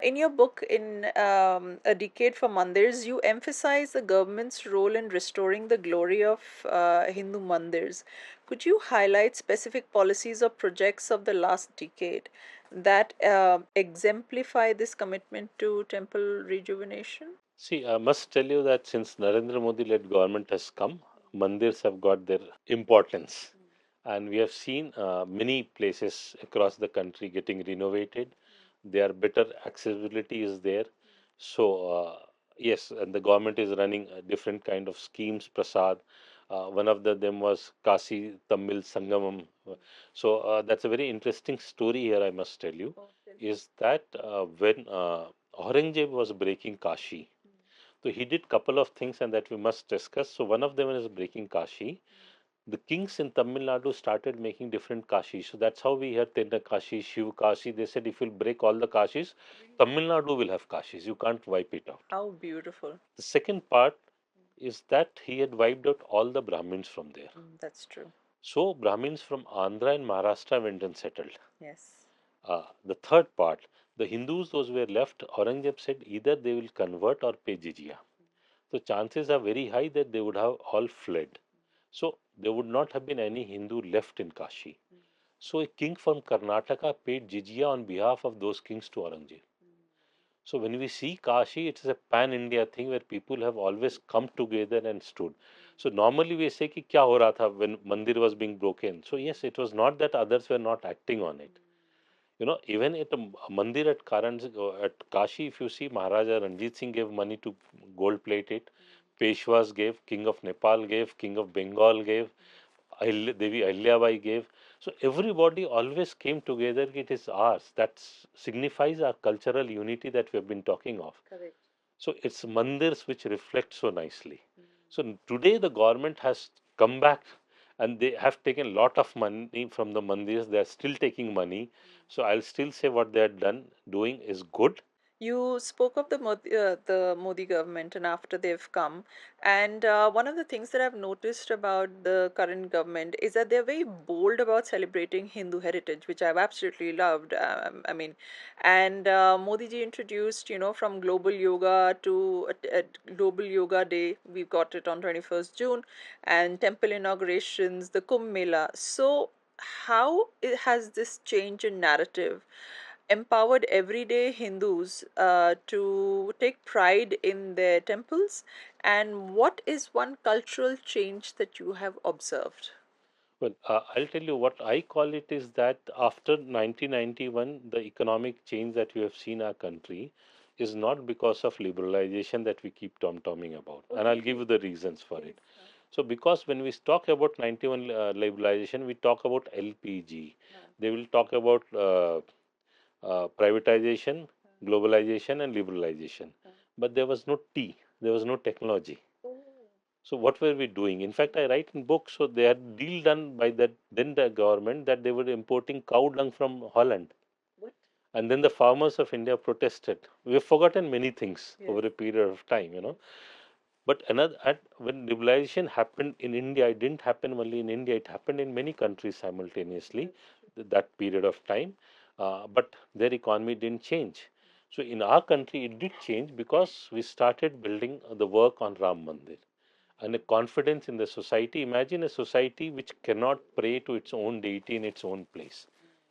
In your book, in A Decade for Mandirs, you emphasize the government's role in restoring the glory of Hindu mandirs. Could you highlight specific policies or projects of the last decade that exemplify this commitment to temple rejuvenation? See, I must tell you that since Narendra Modi led government has come, mandirs have got their importance. And we have seen many places across the country getting renovated. Their better accessibility is there. So, yes, and the government is running different kind of schemes, Prasad. One of them was Kasi Tamil Sangamam. So, that's a very interesting story here, I must tell you, is that when Aurangzeb was breaking Kashi, so he did couple of things and that we must discuss. So one of them is breaking Kashi. The kings in Tamil Nadu started making different Kashis. So that's how we had Tenda Kashi, Shiv Kashi. They said if you'll break all the Kashis, Tamil Nadu will have Kashis. You can't wipe it out. How beautiful. The second part is that he had wiped out all the Brahmins from there. That's true. So Brahmins from Andhra and Maharashtra went and settled. Yes. The third part, the Hindus, those were left, Aurangzeb said either they will convert or pay jizya. So chances are very high that they would have all fled. So there would not have been any Hindu left in Kashi. So a king from Karnataka paid jizya on behalf of those kings to Aurangzeb. So when we see Kashi, it is a pan-India thing where people have always come together and stood. So normally we say कि क्या हो रहा था when Mandir was being broken. So yes, it was not that others were not acting on it. You know, even at a Mandir at at Kashi, if you see Maharaja Ranjit Singh gave money to gold plate it. Peshwas gave, King of Nepal gave, King of Bengal gave, Devi Ahilyabai gave. So everybody always came together. It is ours. That signifies our cultural unity that we have been talking of. Correct. So it's mandirs which reflect so nicely. So today the government has come back and they have taken a lot of money from the mandirs. They are still taking money. So I'll still say what they are doing is good. You spoke of the Modi government and after they've come, and one of the things that I've noticed about the current government is that they're very bold about celebrating Hindu heritage, which I've absolutely loved. I mean, and Modi ji introduced, from global yoga to a global yoga day. We've got it on 21st June, and temple inaugurations, the Kumbh Mela. So, how has this change in narrative empowered everyday Hindus to take pride in their temples? And what is one cultural change that you have observed? Well, I'll tell you what I call it is that after 1991, the economic change that we have seen our country is not because of liberalization that we keep tom-tomming about. And I'll give you the reasons for it. So, because when we talk about 91 liberalization, we talk about LPG. They will talk about privatization, globalization, and liberalization. But there was no T, there was no technology. So what were we doing? In fact, I write in books. So they had deal done by that then the government that they were importing cow dung from Holland, and then the farmers of India protested. We've forgotten many things over a period of time, you know. But when liberalization happened in India, it didn't happen only in India. It happened in many countries simultaneously. That period of time, but their economy didn't change. So in our country, it did change because we started building the work on Ram Mandir and a confidence in the society. Imagine a society which cannot pray to its own deity in its own place.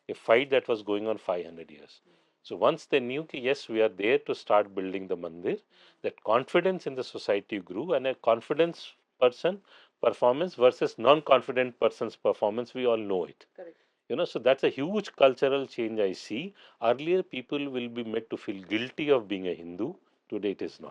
A fight that was going on 500 years. So once they knew that yes, we are there to start building the mandir, that confidence in the society grew, and a confidence person performance versus non-confident person's performance, we all know it. Correct. You know, so that's a huge cultural change I see. Earlier, people will be made to feel guilty of being a Hindu. Today, it is not.